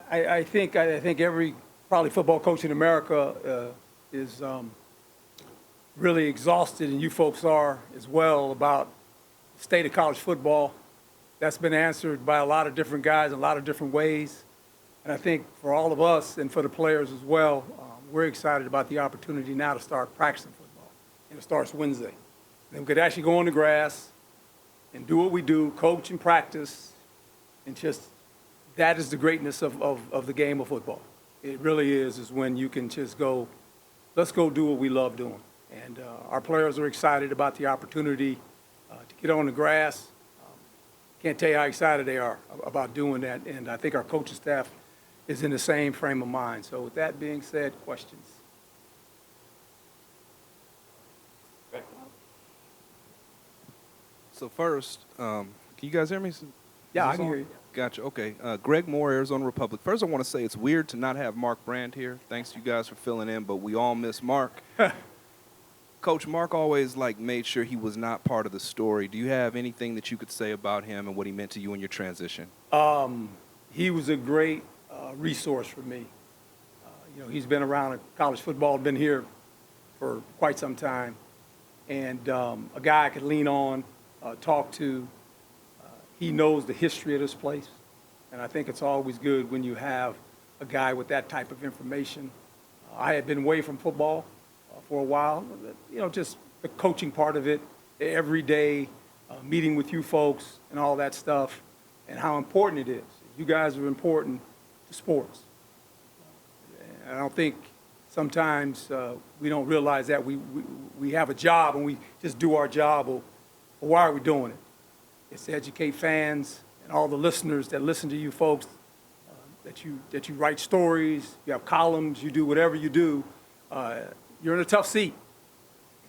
I think every probably football coach in America is really exhausted, and you folks are as well, about the state of college football. That's been answered by a lot of different guys in a lot of different ways. And I think for all of us and for the players as well, we're excited about the opportunity now to start practicing football. And it starts Wednesday. Then we could actually go on the grass and do what we do, coach and practice, and just that is the greatness of the game of football. It really is when you can just go, let's go do what we love doing. And our players are excited about the opportunity to get on the grass. Can't tell you how excited they are about doing that, and I think our coaching staff is in the same frame of mind. So with that being said, questions? So first, can you guys hear me? Yeah, I can hear you. Gotcha. Okay. Greg Moore, Arizona Republic. First, I want to say it's weird to not have Mark Brand here. Thanks to you guys for filling in, but we all miss Mark. Coach, Mark always made sure he was not part of the story. Do you have anything that you could say about him and what he meant to you in your transition? He was a great resource for me. He's been around college football, been here for quite some time, and a guy I could lean on, talk to. He knows the history of this place, and I think it's always good when you have a guy with that type of information. I had been away from football for a while, just the coaching part of it, the everyday meeting with you folks and all that stuff, and how important it is. You guys are important to sports. And I don't think sometimes we don't realize that we have a job and we just do our job. Well, why are we doing it? It's to educate fans and all the listeners that listen to you folks, that you write stories, you have columns, you do whatever you do. You're in a tough seat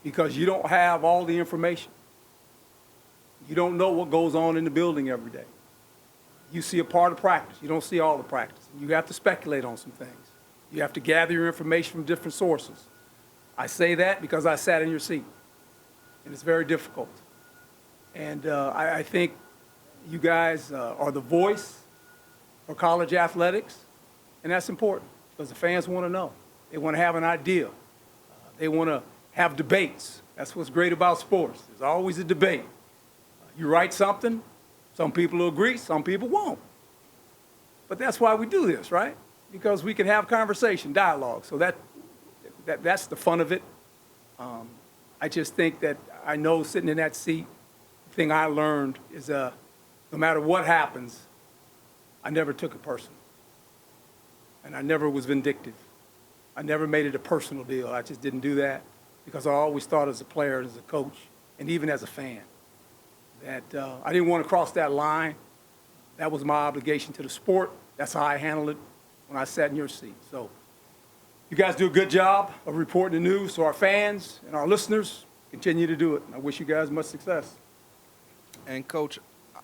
because you don't have all the information. You don't know what goes on in the building every day. You see a part of practice. You don't see all the practice. You have to speculate on some things. You have to gather your information from different sources. I say that because I sat in your seat, and it's very difficult. And I think you guys are the voice for college athletics, and that's important because the fans want to know. They want to have an idea. They want to have debates. That's what's great about sports. There's always a debate. You write something, some people will agree, some people won't. But that's why we do this, right? Because we can have conversation, dialogue. So that's the fun of it. I just think that I know sitting in that seat, the thing I learned is no matter what happens, I never took it personal. And I never was vindictive. I never made it a personal deal. I just didn't do that because I always thought as a player, as a coach, and even as a fan, that I didn't want to cross that line. That was my obligation to the sport. That's how I handled it when I sat in your seat. So you guys do a good job of reporting the news to our fans and our listeners. Continue to do it. I wish you guys much success. And, Coach,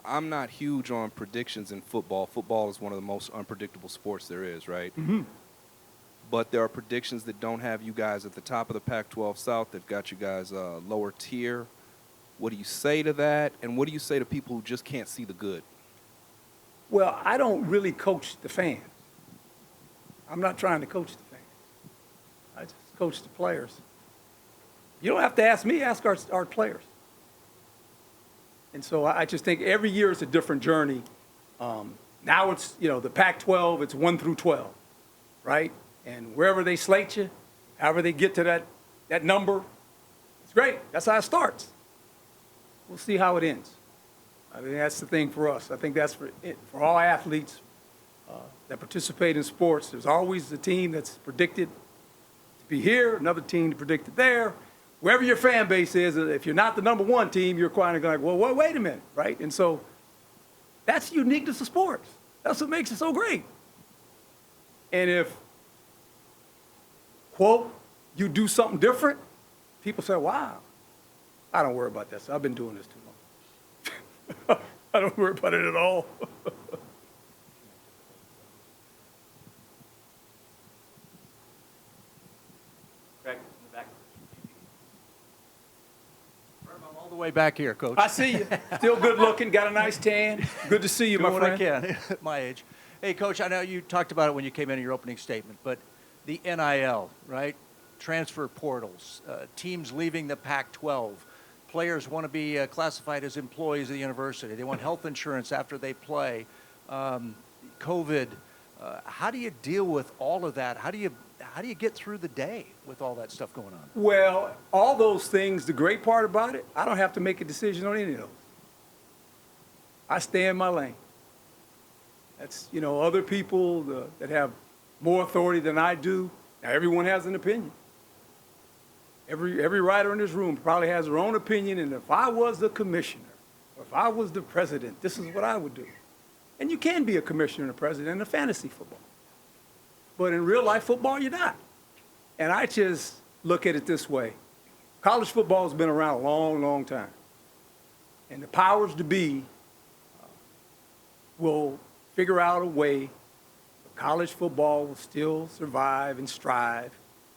I'm not huge on predictions in football. Football is one of the most unpredictable sports there is, right? Mm-hmm. But there are predictions that don't have you guys at the top of the Pac-12 South. They've got you guys lower tier. What do you say to that? And what do you say to people who just can't see the good? Well, I don't really coach the fans. I'm not trying to coach the fans. I just coach the players. You don't have to ask me, ask our players. And so I just think every year is a different journey. Now it's, the Pac-12, it's 1 through 12, right? And wherever they slate you, however they get to that number, it's great. That's how it starts. We'll see how it ends. I mean, that's the thing for us. I think that's for all athletes that participate in sports. There's always a team that's predicted to be here, another team predicted there. Wherever your fan base is, if you're not the number one team, you're kind of like, well, wait a minute, right? And so that's the uniqueness of sports. That's what makes it so great. And if, quote, you do something different, people say, wow, I don't worry about that. So I've been doing this too long. I don't worry about it at all. Greg, in the back. I'm all the way back here, Coach. I see you. Still good looking, got a nice tan. Good to see you, my Doing friend. what I can at my age. Hey, Coach, I know you talked about it when you came in your opening statement, but the NIL, right? Transfer portals, teams leaving the Pac-12. Players want to be classified as employees of the university. They want health insurance after they play. COVID. How do you deal with all of that? How do you get through the day with all that stuff going on? Well, all those things, the great part about it, I don't have to make a decision on any of those. I stay in my lane. That's, other people that have more authority than I do. Now, everyone has an opinion. Every writer in this room probably has their own opinion, and if I was the commissioner, or if I was the president, this is what I would do. And you can be a commissioner and a president in fantasy football. But in real life football, you're not. And I just look at it this way. College football has been around a long, long time. And the powers to be will figure out a way that college football will still survive and strive.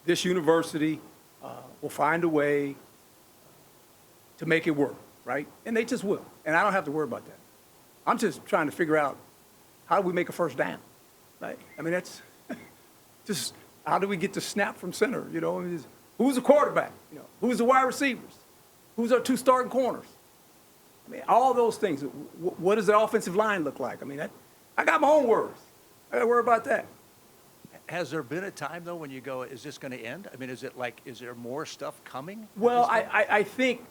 This university will find a way to make it work, right? And they just will. And I don't have to worry about that. I'm just trying to figure out how do we make a first down, right? I mean, that's just how do we get the snap from center, Who's the quarterback? Who's the wide receivers? Who's our two starting corners? I mean, all those things. What does the offensive line look like? I mean, I got my own worries. I got to worry about that. Has there been a time, though, when you go, is this going to end? I mean, is there more stuff coming? Well, I think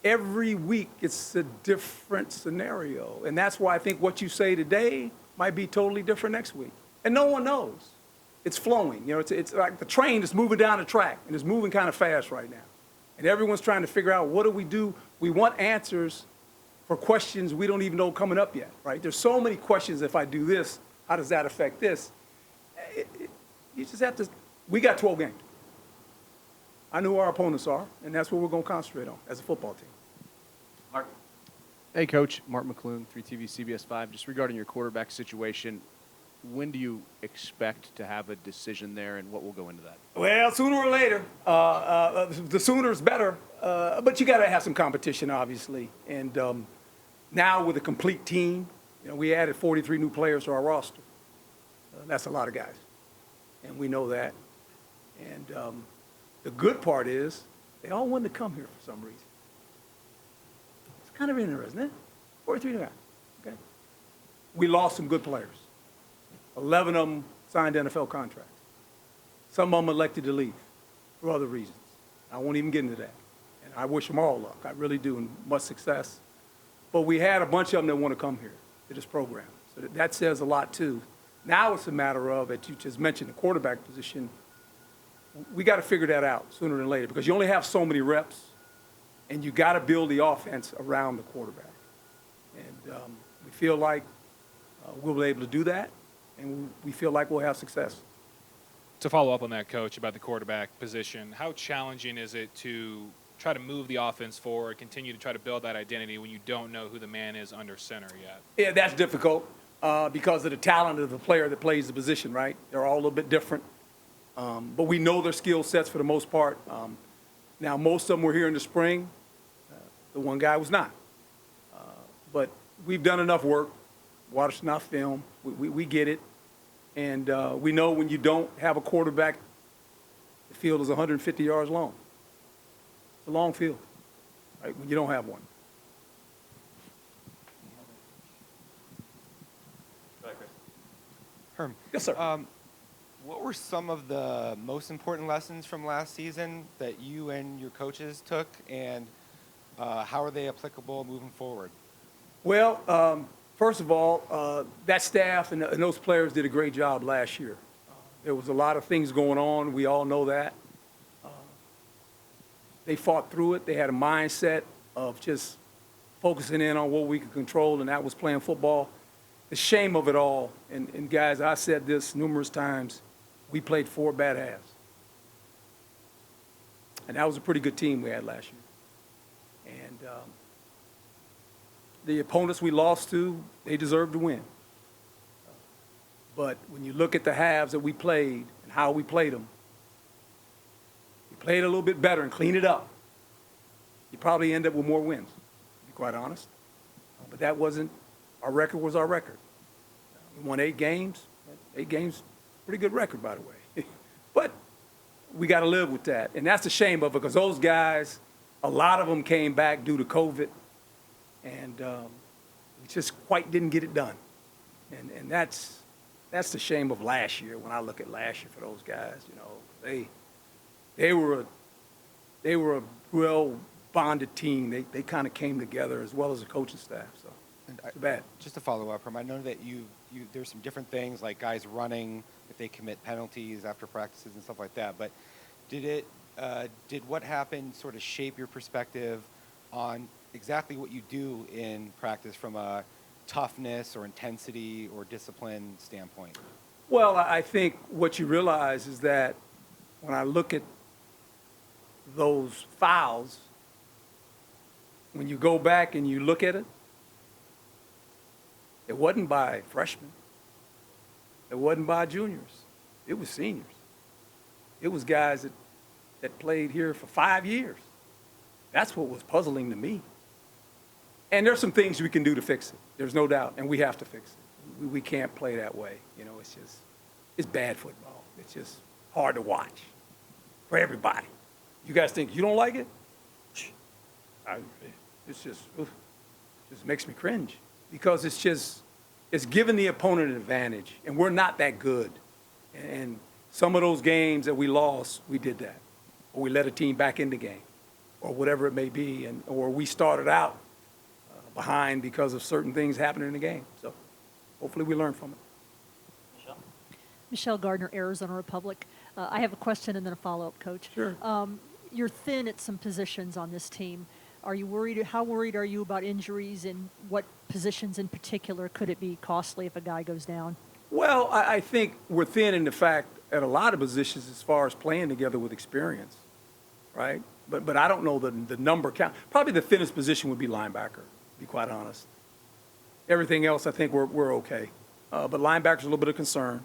every week it's a different scenario. And that's why I think what you say today might be totally different next week. And no one knows. It's flowing. It's like the train is moving down the track, and it's moving kind of fast right now. And everyone's trying to figure out, what do we do? We want answers for questions we don't even know coming up yet, right? There's so many questions. If I do this, how does that affect this? You just have to, we got 12 games. I know who our opponents are, and that's what we're going to concentrate on as a football team. Mark. Hey, Coach. Mark McClune, 3TV, CBS 5. Just regarding your quarterback situation, when do you expect to have a decision there, and what will go into that? Well, sooner or later. The sooner is better, but you got to have some competition, obviously. And now with a complete team, we added 43 new players to our roster. That's a lot of guys, and we know that. And the good part is they all wanted to come here for some reason. It's kind of interesting, isn't it? 43 new guys, okay? We lost some good players. 11 of them signed NFL contracts. Some of them elected to leave for other reasons. I won't even get into that. And I wish them all luck. I really do, and much success. But we had a bunch of them that want to come here to this program. So that says a lot, too. Now it's a matter of, as you just mentioned, the quarterback position. We got to figure that out sooner than later, because you only have so many reps, and you got to build the offense around the quarterback. And we feel like we'll be able to do that, and we feel like we'll have success. To follow up on that, Coach, about the quarterback position, how challenging is it to try to move the offense forward, continue to try to build that identity when you don't know who the man is under center yet? Yeah, that's difficult because of the talent of the player that plays the position, right? They're all a little bit different. But we know their skill sets for the most part. Now, most of them were here in the spring. The one guy was not. But we've done enough work, watched enough film. We get it. And we know when you don't have a quarterback, the field is 150 yards long. It's a long field, right, when you don't have one. Herm. Yes, sir. What were some of the most important lessons from last season that you and your coaches took, and how are they applicable moving forward? Well, first of all, that staff and those players did a great job last year. There was a lot of things going on. We all know that. They fought through it. They had a mindset of just focusing in on what we could control, and that was playing football. The shame of it all, and guys, I said this numerous times, we played 4 bad halves. And that was a pretty good team we had last year. And the opponents we lost to, they deserved to win. But when you look at the halves that we played and how we played them, you played a little bit better and clean it up, you probably end up with more wins, to be quite honest. But that wasn't, our record was our record. We won 8 games. 8 games, pretty good record, by the way. But we got to live with that. And that's a shame of it because those guys, a lot of them came back due to COVID, and we just quite didn't get it done. And that's the shame of last year. When I look at last year for those guys, you know, they were a well bonded team. They kind of came together as well as the coaching staff. So too bad. Just to follow up, Herm, I know that there's some different things like guys running if they commit penalties after practices and stuff like that. But did what happened sort of shape your perspective on exactly what you do in practice from a toughness or intensity or discipline standpoint? Well, I think what you realize is that when I look at those fouls, when you go back and you look at it, it wasn't by freshmen. It wasn't by juniors. It was seniors. It was guys that played here for 5 years. That's what was puzzling to me. And there's some things we can do to fix it. There's no doubt, and we have to fix it. We can't play that way. You know, it's bad football. It's just hard to watch for everybody. You guys think you don't like it? It's just makes me cringe because it's giving the opponent an advantage, and we're not that good. And some of those games that we lost, we did that, or we let a team back in the game, or whatever it may be, or we started out behind because of certain things happening in the game. So hopefully we learn from it. Michelle Gardner, Arizona Republic. I have a question and then a follow-up, Coach. Sure. You're thin at some positions on this team. Are you worried? How worried are you about injuries, and what positions in particular could it be costly if a guy goes down? Well, I think we're thin in the fact at a lot of positions as far as playing together with experience, right? But I don't know the number count. Probably the thinnest position would be linebacker, to be quite honest. Everything else, I think we're okay. But linebacker's a little bit of concern.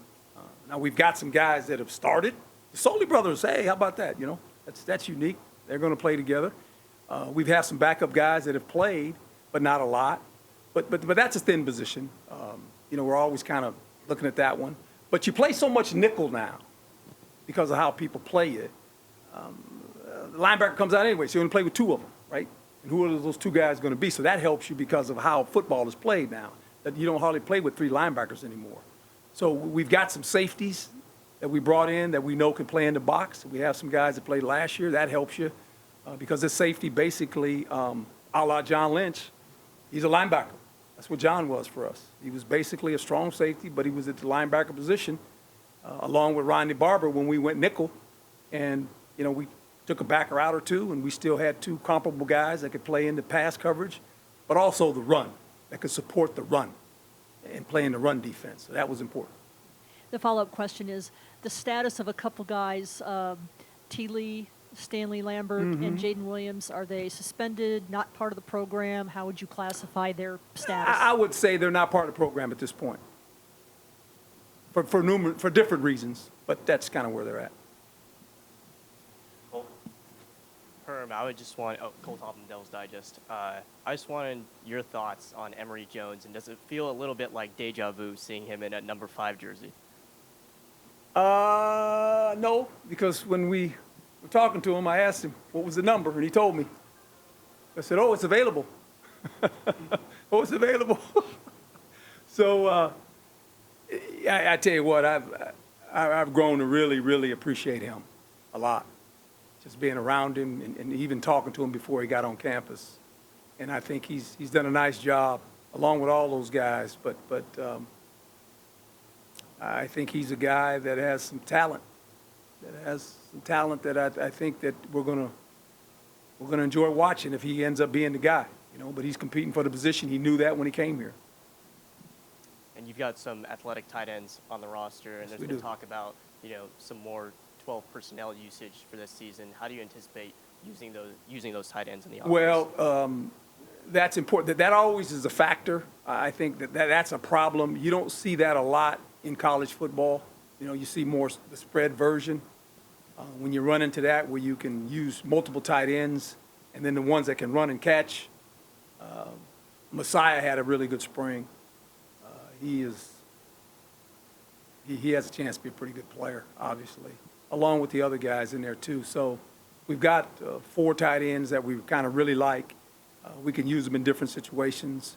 Now, we've got some guys that have started. The Soley brothers, hey, how about that? You know, that's unique. They're going to play together. We've had some backup guys that have played, but not a lot. But that's a thin position. You know, we're always kind of looking at that one. But you play so much nickel now because of how people play it. The linebacker comes out anyway, so you're going to play with 2 of them, right? And who are those 2 guys going to be? So that helps you because of how football is played now, that you don't hardly play with 3 linebackers anymore. So we've got some safeties that we brought in that we know can play in the box. We have some guys that played last year. That helps you because this safety basically, a la John Lynch, he's a linebacker. That's what John was for us. He was basically a strong safety, but he was at the linebacker position along with Rodney Barber when we went nickel. And, you know, we took a backer out or 2, and we still had 2 comparable guys that could play in the pass coverage, but also the run, that could support the run and play in the run defense. So that was important. The follow-up question is the status of a couple guys, T. Lee, Stanley Lambert, and Jaden Williams. Are they suspended, not part of the program? How would you classify their status? I would say they're not part of the program at this point for different reasons, but that's kind of where they're at. Herm, I would just want, Cole Topham, Devil's Digest. I just wanted your thoughts on Emory Jones, and does it feel a little bit like deja vu seeing him in a number 5 jersey? No, because when we were talking to him, I asked him what was the number, and he told me. I said, "Oh, it's available." Oh, it's available. So I tell you what, I've grown to really, really appreciate him a lot. Just being around him and even talking to him before he got on campus. And I think he's done a nice job along with all those guys. But I think he's a guy that has some talent. That I think that we're gonna enjoy watching if he ends up being the guy. You know, but he's competing for the position. He knew that when he came here. And you've got some athletic tight ends on the roster, and Yes, there's we been do. talk about, you know, some more 12 personnel usage for this season. How do you anticipate using those tight ends in the offense? Well, that's important. That always is a factor. I think that's a problem. You don't see that a lot in college football. You know, you see more the spread version. When you run into that where you can use multiple tight ends and then the ones that can run and catch. Messiah had a really good spring. He is he has a chance to be a pretty good player, obviously, along with the other guys in there too. So we've got 4 tight ends that we kind of really like. We can use them in different situations,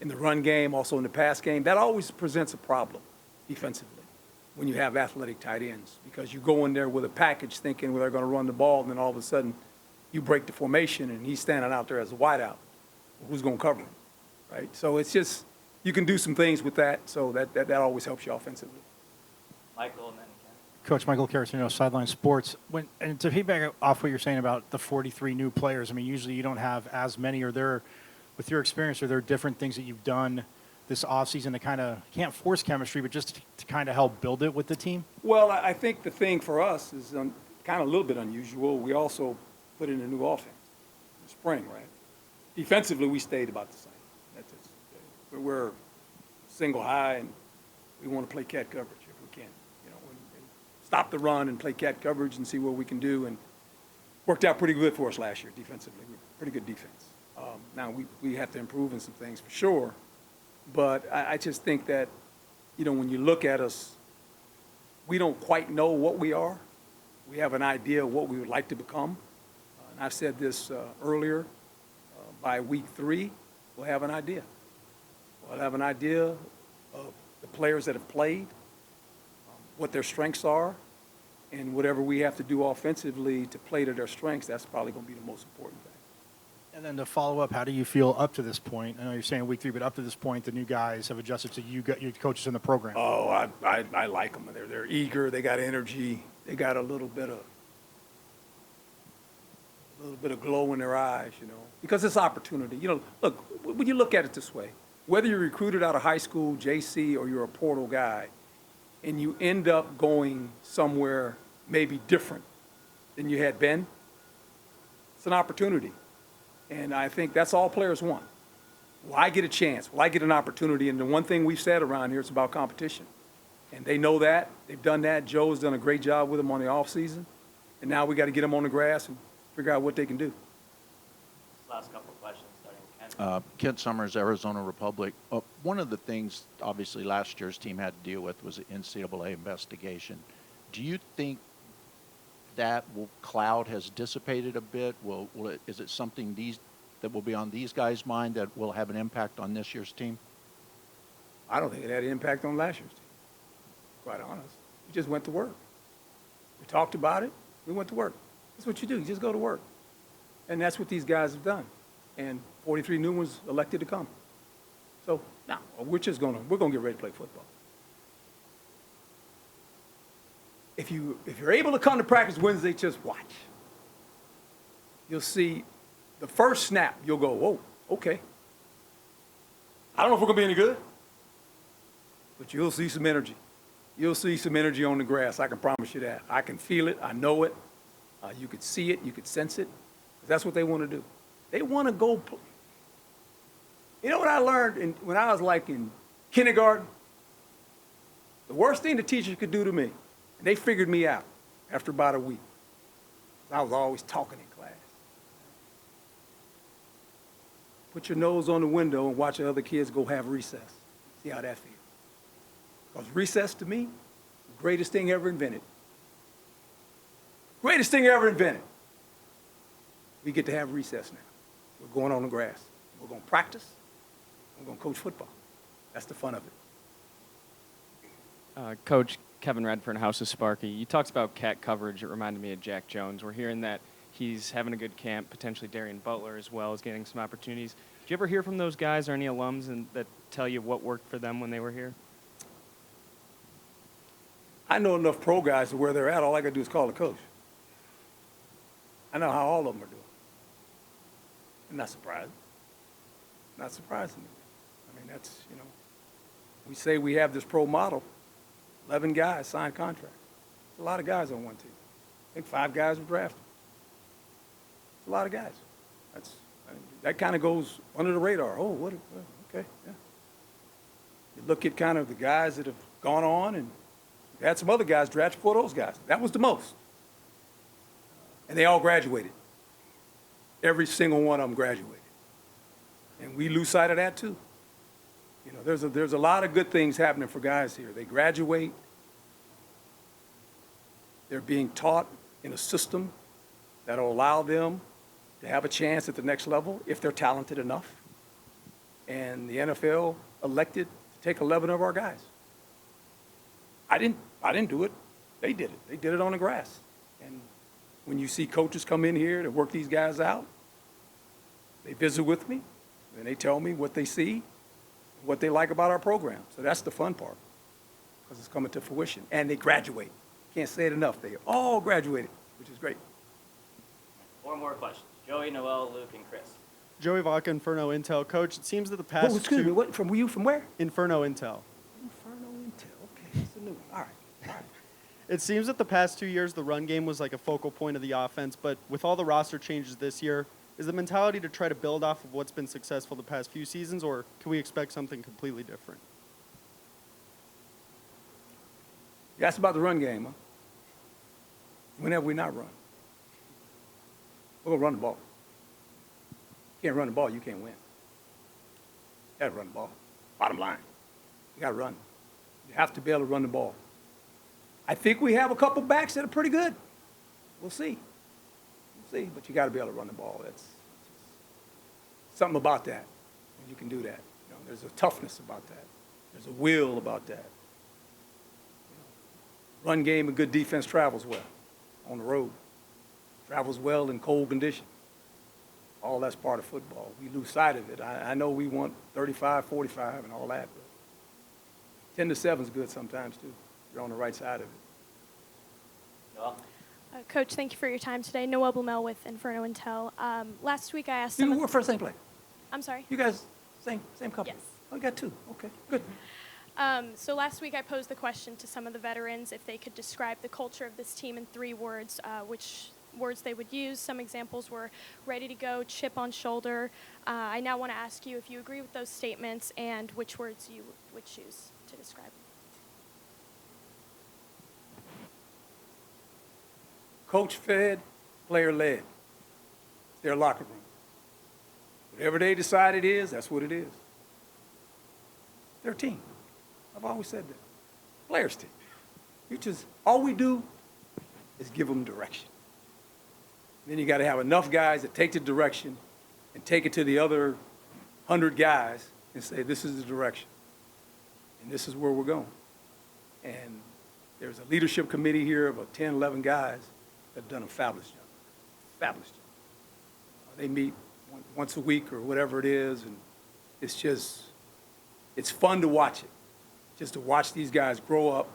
in the run game, also in the pass game. That always presents a problem defensively when you have athletic tight ends, because you go in there with a package thinking they're going to run the ball, and then all of a sudden you break the formation and he's standing out there as a wideout. Who's going to cover him, right? So it's just, you can do some things with that, so that always helps you offensively. Michael and then Ken. Coach Michael Caracino, Sideline Sports. And to feedback off what you're saying about the 43 new players, I mean, usually you don't have as many. With your experience, are there different things that you've done this offseason to kind of, can't force chemistry, but just to kind of help build it with the team? Well, I think the thing for us is kind of a little bit unusual. We also put in a new offense in the spring, right? Defensively, we stayed about the same. That's just, we're single high, and we want to play cat coverage if we can, and stop the run and play cat coverage and see what we can do. And worked out pretty good for us last year defensively. We're pretty good defense. Now we have to improve in some things for sure, but I just think that, when you look at us, we don't quite know what we are. We have an idea of what we would like to become. And I've said this earlier. By week 3, we'll have an idea. We'll have an idea of the players that have played, what their strengths are, and whatever we have to do offensively to play to their strengths, that's probably going to be the most important thing. And then to follow up, how do you feel up to this point? I know you're saying week 3, but up to this point, the new guys have adjusted to you, your coaches in the program. Oh, I like them. They're eager. They got energy. They got a little bit of glow in their eyes, because it's opportunity. Look, when you look at it this way, whether you're recruited out of high school, JC, or you're a portal guy, and you end up going somewhere maybe different than you had been, it's an opportunity. And I think that's all players want. Will I get a chance? Will I get an opportunity? And the one thing we've said around here is about competition. And they know that. They've done that. Joe's done a great job with them on the offseason. And now we got to get them on the grass and figure out what they can do. Last couple of questions, starting with Ken. Kent Summers, Arizona Republic. One of the things, obviously, last year's team had to deal with was the NCAA investigation. Do you think that cloud has dissipated a bit? Is it something that will be on these guys' mind that will have an impact on this year's team? I don't think it had an impact on last year's team, quite honest. We just went to work. We talked about it. We went to work. That's what you do. You just go to work. And that's what these guys have done. And 43 new ones elected to come. So now we're going to get ready to play football. If you're able to come to practice Wednesday, just watch. You'll see the first snap, you'll go, whoa, okay. I don't know if we're going to be any good, but you'll see some energy. You'll see some energy on the grass. I can promise you that. I can feel it. I know it. You could see it. You could sense it. That's what they want to do. They want to go. You know what I learned when I was in kindergarten? The worst thing the teacher could do to me, and they figured me out after about a week. I was always talking in class. Put your nose on the window and watch the other kids go have recess. See how that feels. Because recess, to me, the greatest thing ever invented. Greatest thing ever invented. We get to have recess now. We're going on the grass. We're going to practice. We're going to coach football. That's the fun of it. Coach Kevin Redford, House of Sparky, you talked about cat coverage. It reminded me of Jack Jones. We're hearing that he's having a good camp, potentially Darian Butler as well is getting some opportunities. Do you ever hear from those guys or any alums that tell you what worked for them when they were here? I know enough pro guys to where they're at. All I got to do is call the coach. I know how all of them are doing. I'm not surprised. Not surprising to me. I mean, that's, we say we have this pro model. 11 guys signed contracts. It's a lot of guys on one team. I think 5 guys were drafted. It's a lot of guys. That kind of goes under the radar. Oh, okay, yeah. You look at kind of the guys that have gone on, and you had some other guys drafted before those guys. That was the most. And they all graduated. Every single one of them graduated. And we lose sight of that too. There's a lot of good things happening for guys here. They graduate, They're being taught in a system that'll allow them to have a chance at the next level if they're talented enough. And the NFL elected to take 11 of our guys. I didn't do it. They did it. They did it on the grass. And when you see coaches come in here to work these guys out, they visit with me, and they tell me what they see, what they like about our program. So that's the fun part, because it's coming to fruition. And they graduate. Can't say it enough. They all graduated, which is great. Four more questions. Joey, Noel, Luke, and Chris. Joey Vaca, Inferno Intel. Coach, it seems that the past Excuse me, two... what, from you from where? Inferno Intel. Inferno Intel. Okay, that's a new one. All right. All right. It seems that the past 2 years, the run game was like a focal point of the offense, but with all the roster changes this year, is the mentality to try to build off of what's been successful the past few seasons, or can we expect something completely different? You asked about the run game, huh? When have we not run? We're going to run the ball. You can't run the ball, you can't win. You got to run the ball. Bottom line, you got to run. You have to be able to run the ball. I think we have a couple backs that are pretty good. We'll see. We'll see, but you got to be able to run the ball. That's something about that. You can do that. You know, there's a toughness about that. There's a will about that. Run game and good defense travels well on the road. Travels well in cold conditions. All that's part of football. We lose sight of it. I know we want 35, 45 and all that, but 10-7 is good sometimes too. You're on the right side of it. Noel. Coach, thank you for your time today. Noel Blumel with Inferno Intel. Last week I asked You work for the same place? I'm sorry? You guys, same company? Yes. Oh, you got two. Okay, good. So last week I posed the question to some of the veterans if they could describe the culture of this team in 3 words, which words they would use. Some examples were ready to go, chip on shoulder. I now want to ask you if you agree with those statements and which words you would choose to describe. Coach fed, player led. It's their locker room. Whatever they decide it is, that's what it is. Their team. I've always said that. Players' team. All we do is give them direction. Then you got to have enough guys that take the direction and take it to the other 100 guys and say, this is the direction. And this is where we're going. And there's a leadership committee here of 10, 11 guys that have done a fabulous job. Fabulous job. They meet once a week or whatever it is, and it's fun to watch it. Just to watch these guys grow up.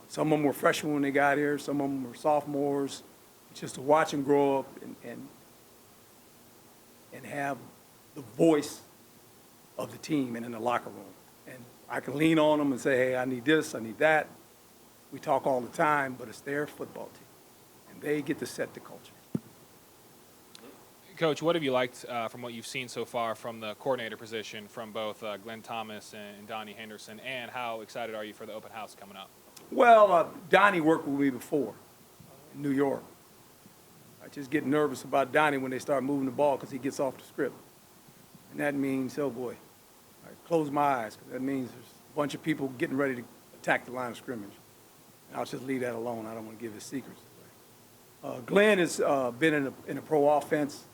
Some of them were freshmen when they got here. Some of them were sophomores. Just to watch them grow up and have the voice of the team and in the locker room. And I can lean on them and say, hey, I need this, I need that. We talk all the time, but it's their football team. And they get to set the culture. Coach, what have you liked from what you've seen so far from the coordinator position from both Glenn Thomas and Donnie Henderson, and how excited are you for the open house coming up? Well, Donnie worked with me before in New York. I just get nervous about Donnie when they start moving the ball because he gets off the script. And that means, oh boy, I close my eyes, because that means there's a bunch of people getting ready to attack the line of scrimmage. And I'll just leave that alone. I don't want to give his secrets away. Glenn has been in a pro offense.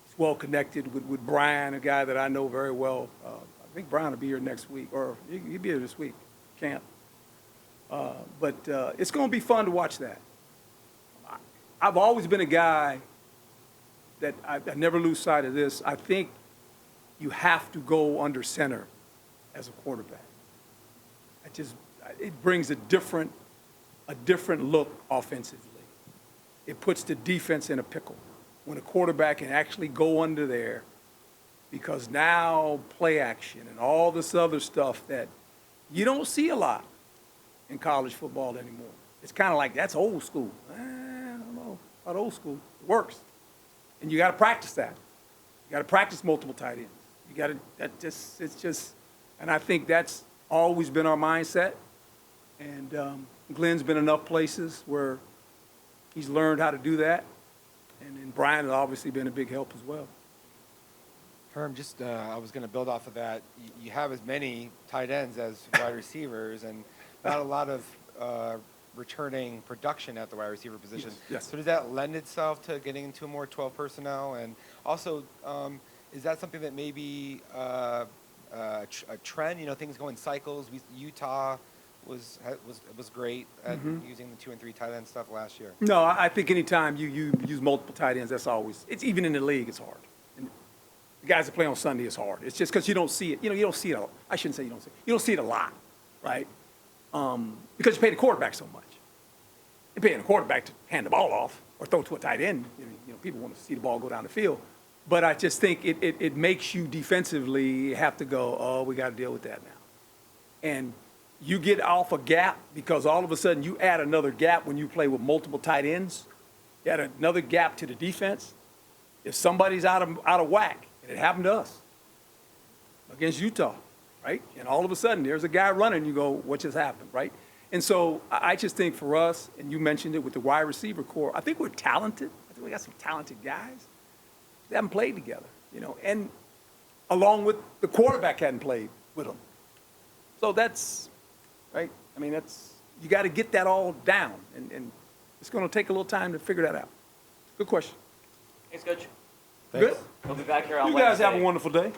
He's well connected with Brian, a guy that I know very well. I think Brian will be here next week, or he'll be here this week, camp. But it's going to be fun to watch that. I've always been a guy that I never lose sight of this. I think you have to go under center as a quarterback. It brings a different look offensively. It puts the defense in a pickle when a quarterback can actually go under there, because now play action and all this other stuff that you don't see a lot in college football anymore. It's kind of like, that's old school. I don't know about old school. It works. And you got to practice that. You got to practice multiple tight ends. You got to, and I think that's always been our mindset. And Glenn's been enough places where he's learned how to do that. And Brian has obviously been a big help as well. Herm, I was going to build off of that. You have as many tight ends as wide receivers, and not a lot of returning production at the wide receiver position. Yes. So does that lend itself to getting into a more 12 personnel? And also, is that something that maybe a trend? You know, things go in cycles. Utah was great at using the 2 and 3 tight end stuff last year. No, I think anytime you use multiple tight ends, that's always, it's even in the league, it's hard. And the guys that play on Sunday is hard. It's just because you don't see it. You know, you don't see it. I shouldn't say you don't see it. You don't see it a lot, right? Because you pay the quarterback so much. You're paying the quarterback to hand the ball off or throw to a tight end. You know, people want to see the ball go down the field. But I just think it makes you defensively have to go, oh, we got to deal with that now. And you get off a gap because all of a sudden you add another gap when you play with multiple tight ends. You add another gap to the defense. If somebody's out of whack, and it happened to us against Utah, right? And all of a sudden there's a guy running, you go, what just happened, right? And so I just think for us, and you mentioned it with the wide receiver core, I think we're talented. I think we got some talented guys. They haven't played together, you know, and along with the quarterback hadn't played with them. So that's, right? I mean, you got to get that all down, and it's going to take a little time to figure that out. Good question. Thanks, Coach. Good? We'll be back here on You Wednesday. guys have a wonderful day.